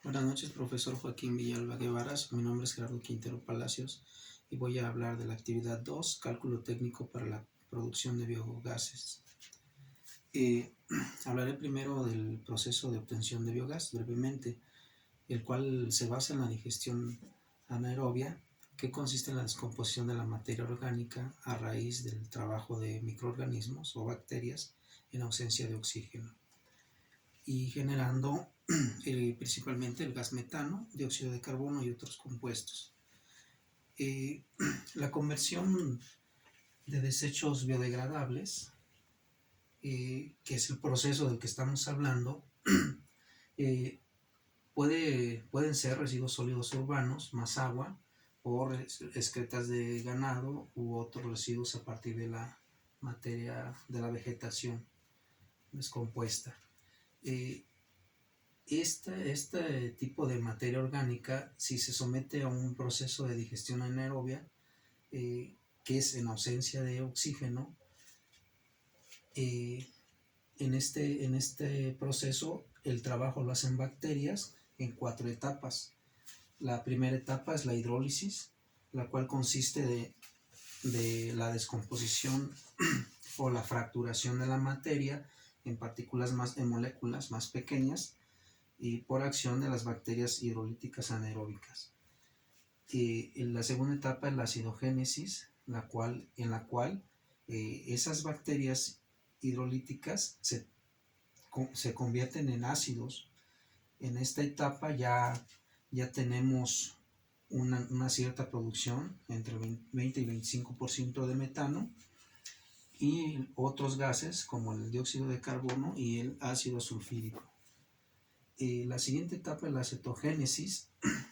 Buenas noches, profesor Joaquín Villalba Guevara. Mi nombre es Gerardo Quintero Palacios y voy a hablar de la actividad 2, cálculo técnico para la producción de biogases. Hablaré primero del proceso de obtención de biogás brevemente, el cual se basa en la digestión anaerobia, que consiste en la descomposición de la materia orgánica a raíz del trabajo de microorganismos o bacterias en ausencia de oxígeno, y generando principalmente el gas metano, dióxido de carbono y otros compuestos. La conversión de desechos biodegradables, que es el proceso del que estamos hablando, pueden ser residuos sólidos urbanos más agua o excretas de ganado u otros residuos a partir de la materia de la vegetación descompuesta. Este tipo de materia orgánica, si se somete a un proceso de digestión anaerobia, que es en ausencia de oxígeno, en este proceso el trabajo lo hacen bacterias en 4 etapas. La primera etapa es la hidrólisis, la cual consiste de la descomposición o la fracturación de la materia en moléculas más pequeñas, y por acción de las bacterias hidrolíticas anaeróbicas. En la segunda etapa es la acidogénesis, en la cual esas bacterias hidrolíticas se convierten en ácidos. En esta etapa ya tenemos una cierta producción, entre 20 y 25% de metano, y otros gases como el dióxido de carbono y el ácido sulfídrico. La siguiente etapa es la cetogénesis,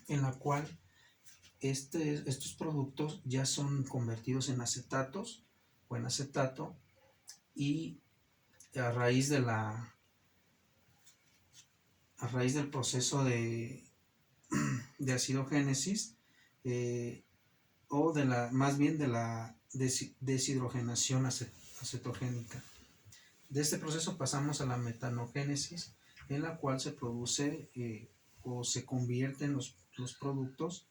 en la cual estos productos ya son convertidos en acetatos o en acetato, y a raíz del proceso de acidogénesis, o más bien de la deshidrogenación acetogénica. De este proceso pasamos a la metanogénesis, en la cual se produce o se convierten los productos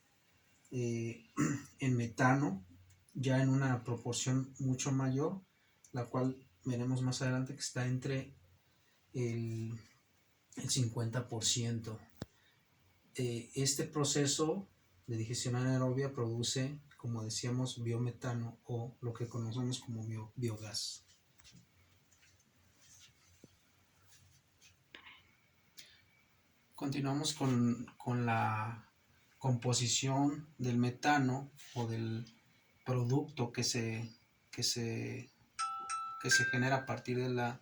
en metano, ya en una proporción mucho mayor, la cual veremos más adelante que está entre el 50%. Este proceso de digestión anaerobia produce, como decíamos, biometano, o lo que conocemos como biogás. Continuamos con la composición del metano o del producto que se genera a partir del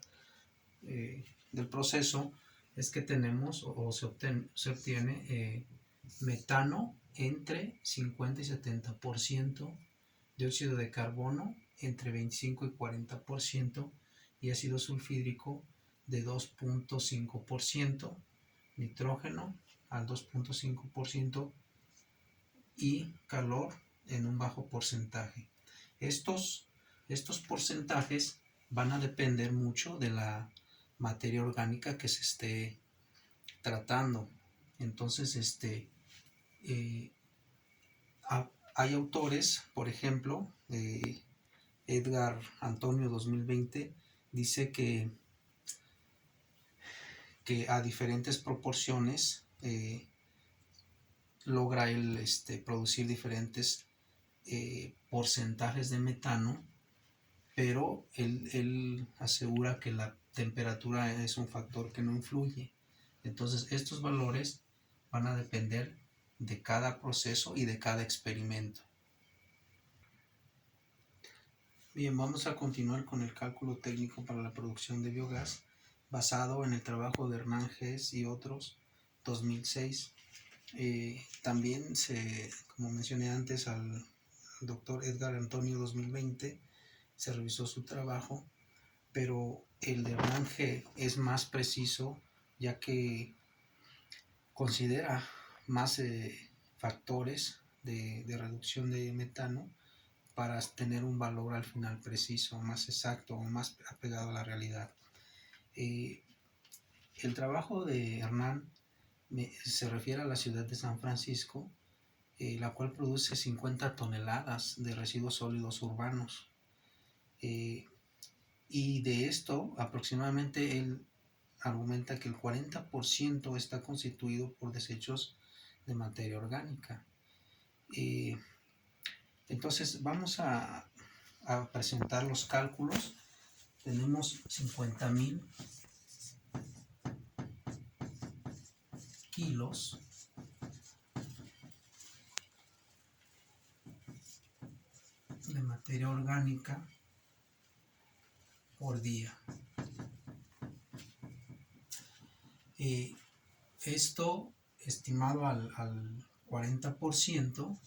proceso. Es que tenemos o se obtiene metano entre 50 y 70%, dióxido de carbono entre 25 y 40%, y ácido sulfídrico de 2.5%, nitrógeno al 2.5% y calor en un bajo porcentaje. Estos porcentajes van a depender mucho de la materia orgánica que se esté tratando. Entonces, hay autores, por ejemplo, Edgar Antonio 2020 dice que a diferentes proporciones logra él producir diferentes porcentajes de metano, pero él asegura que la temperatura es un factor que no influye. Entonces estos valores van a depender de cada proceso y de cada experimento. Bien, vamos a continuar con el cálculo técnico para la producción de biogás, basado en el trabajo de Hernán Gess y otros, 2006. También como mencioné antes, al doctor Edgar Antonio 2020, se revisó su trabajo, pero el de Hernán G es más preciso, ya que considera más factores de reducción de metano para tener un valor al final preciso, más exacto o más apegado a la realidad. El trabajo de Hernán se refiere a la ciudad de San Francisco, la cual produce 50 toneladas de residuos sólidos urbanos. Y de esto, aproximadamente él argumenta que el 40% está constituido por desechos de materia orgánica. Entonces vamos a presentar los cálculos. Tenemos 50,000 kilos de materia orgánica por día. Esto estimado al 40%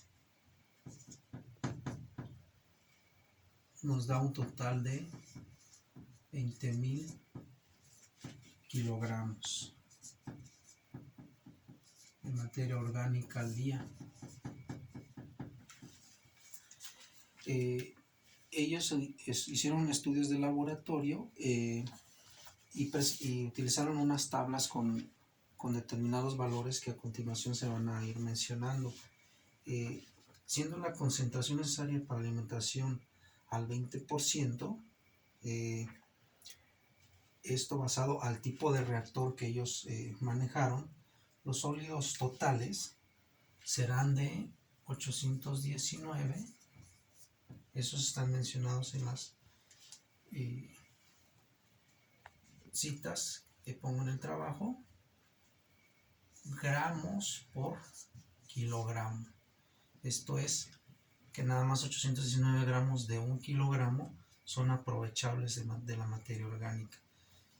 nos da un total de 20,000 kilogramos de materia orgánica al día. Ellos hicieron estudios de laboratorio y utilizaron unas tablas con determinados valores que a continuación se van a ir mencionando. Siendo la concentración necesaria para la alimentación al 20%, esto basado al tipo de reactor que ellos manejaron, los sólidos totales serán de 819. Esos están mencionados en las citas que pongo en el trabajo, gramos por kilogramo. Esto es que nada más 819 gramos de un kilogramo son aprovechables de la materia orgánica.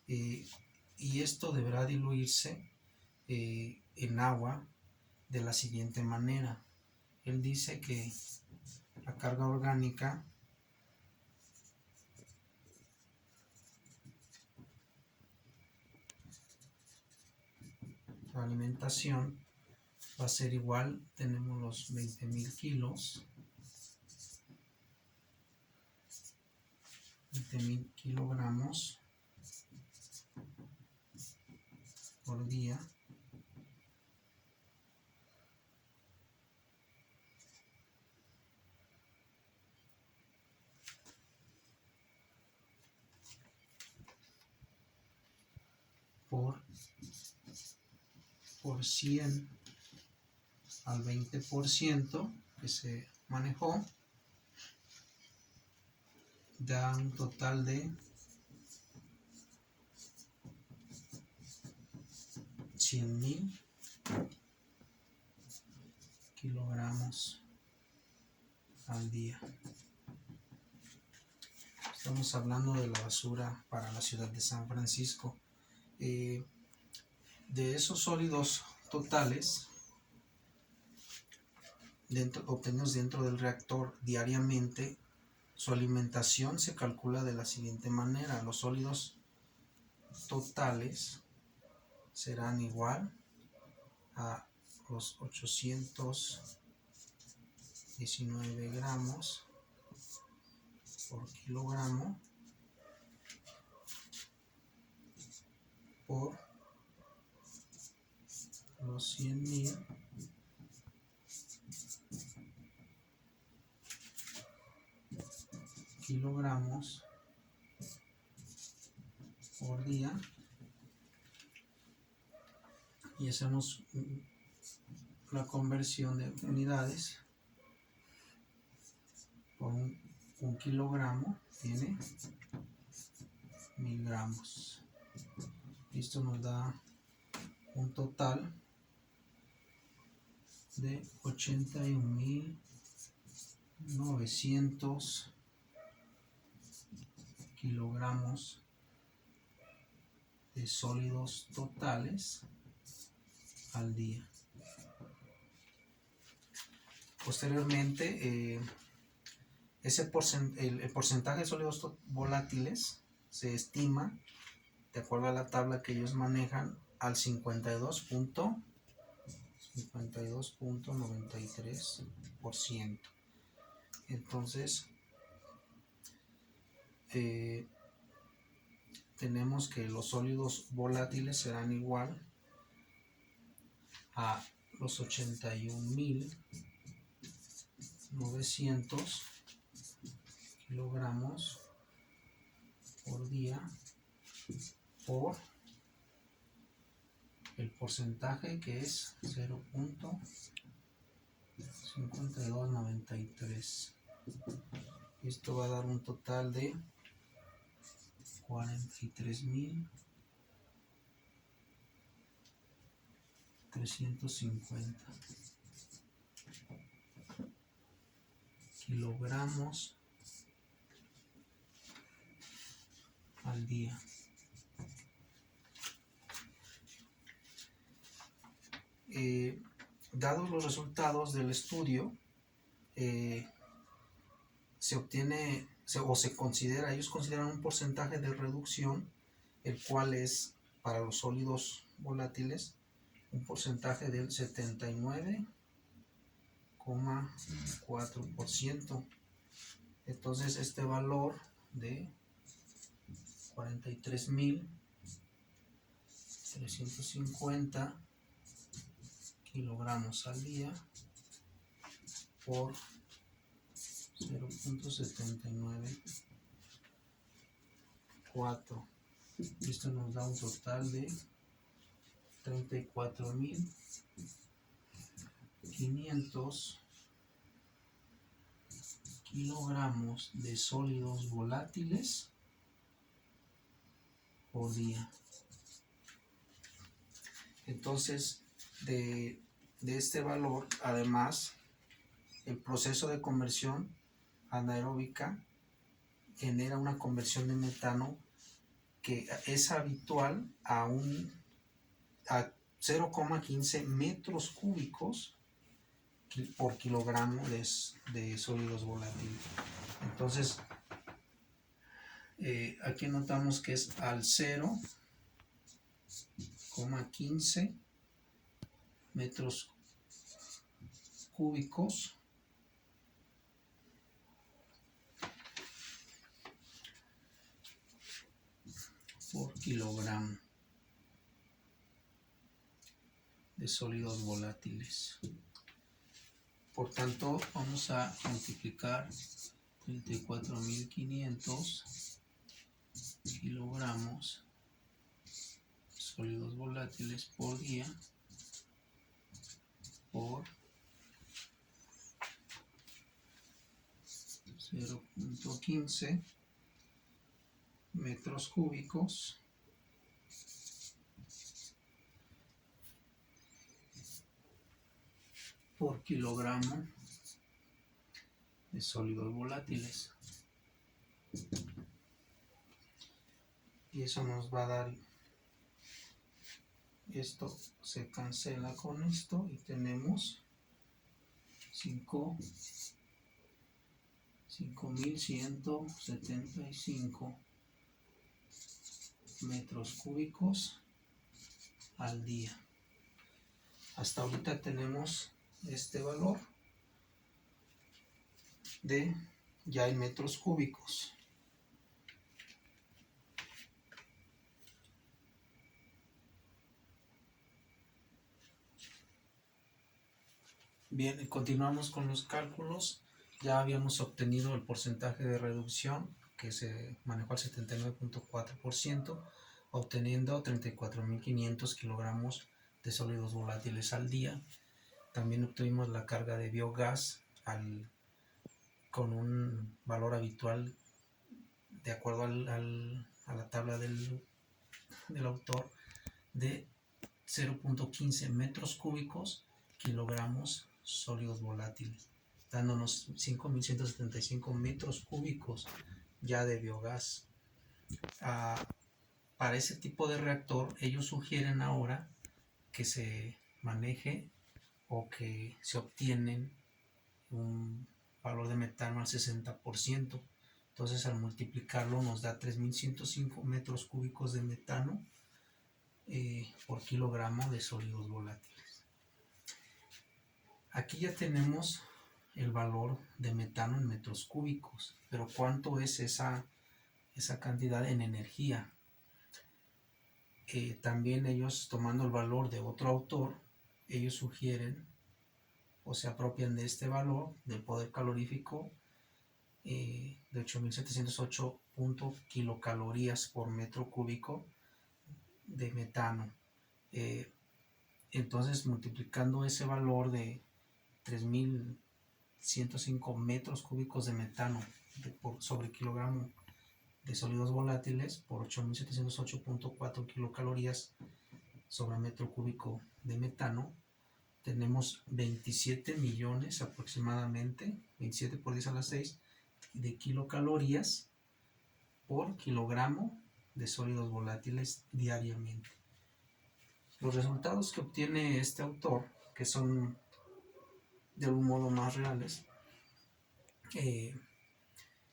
Y esto deberá diluirse en agua de la siguiente manera. Él dice que la carga orgánica la alimentación va a ser igual, tenemos los 20,000 kilos, 20,000 kilogramos por día por 100 al 20% que se manejó, da un total de 100,000 kilogramos al día. Estamos hablando de la basura para la ciudad de San Francisco. De esos sólidos totales obtenidos dentro del reactor diariamente, su alimentación se calcula de la siguiente manera. Los sólidos totales serán igual a los 819 gramos por kilogramo por los 100,000 kilogramos por día, y hacemos la conversión de unidades. Por un kilogramo tiene 1,000 gramos. Esto nos da un total de 81,900 kilogramos de sólidos totales al día. Posteriormente, el porcentaje de sólidos volátiles se estima, de acuerdo a la tabla que ellos manejan, al 52.93%. Entonces, tenemos que los sólidos volátiles serán igual a los 81.900 kilogramos por día por el porcentaje, que es 0.5293. Esto va a dar un total de 43.350 kilogramos al día. Dados los resultados del estudio, se obtiene o se considera, ellos consideran un porcentaje de reducción, el cual es para los sólidos volátiles un porcentaje del 79,4%. Entonces este valor de 43.350 kilogramos al día por 0.794. Esto nos da un total de 34.500 kilogramos de sólidos volátiles por día. Entonces, de este valor, además, el proceso de conversión anaeróbica genera una conversión de metano que es habitual a 0,15 metros cúbicos por kilogramo de sólidos volátiles. Entonces, aquí notamos que es al 0,15 metros cúbicos por kilogramo de sólidos volátiles. Por tanto, vamos a multiplicar 34.500 kilogramos de sólidos volátiles por día por 0.15 metros cúbicos por kilogramo de sólidos volátiles. Y eso nos va a dar, esto se cancela con esto y tenemos 5.175 metros cúbicos al día. Hasta ahorita tenemos este valor de ya en metros cúbicos. Bien, continuamos con los cálculos. Ya habíamos obtenido el porcentaje de reducción, que se manejó al 79,4%, obteniendo 34.500 kilogramos de sólidos volátiles al día. También obtuvimos la carga de biogás con un valor habitual, de acuerdo a la tabla del autor, de 0.15 metros cúbicos kilogramos sólidos volátiles, dándonos 5.175 metros cúbicos ya de biogás. Para ese tipo de reactor, ellos sugieren ahora que se maneje o que se obtienen un valor de metano al 60%. Entonces, al multiplicarlo nos da 3.105 metros cúbicos de metano por kilogramo de sólidos volátiles. Aquí ya tenemos el valor de metano en metros cúbicos, pero ¿cuánto es esa cantidad en energía? También ellos, tomando el valor de otro autor, ellos sugieren o se apropian de este valor del poder calorífico de 8.708 kilocalorías por metro cúbico de metano. Entonces, multiplicando ese valor de 3.105 metros cúbicos de metano sobre kilogramo de sólidos volátiles por 8.708.4 kilocalorías sobre metro cúbico de metano, tenemos 27 millones aproximadamente, 27 por 10 a la 6, de kilocalorías por kilogramo de sólidos volátiles diariamente. Los resultados que obtiene este autor, que son de algún modo más reales,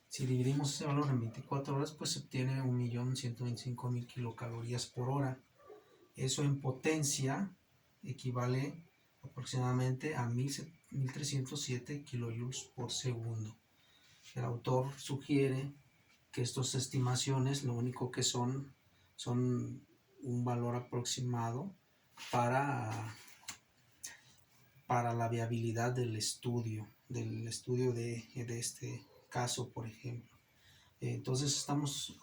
si dividimos ese valor en 24 horas, pues se obtiene 1.125.000 kilocalorías por hora. Eso en potencia equivale aproximadamente a 1.307 kilojoules por segundo. El autor sugiere que estas estimaciones lo único que son un valor aproximado para la viabilidad del estudio de este caso, por ejemplo. Entonces estamos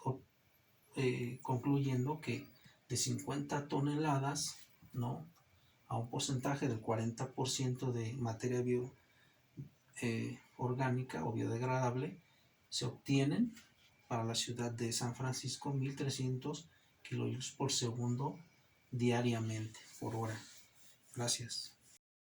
concluyendo que de 50 toneladas, ¿no?, a un porcentaje del 40% de materia orgánica o biodegradable, se obtienen para la ciudad de San Francisco 1.300 kilojoules por segundo diariamente, por hora. Gracias.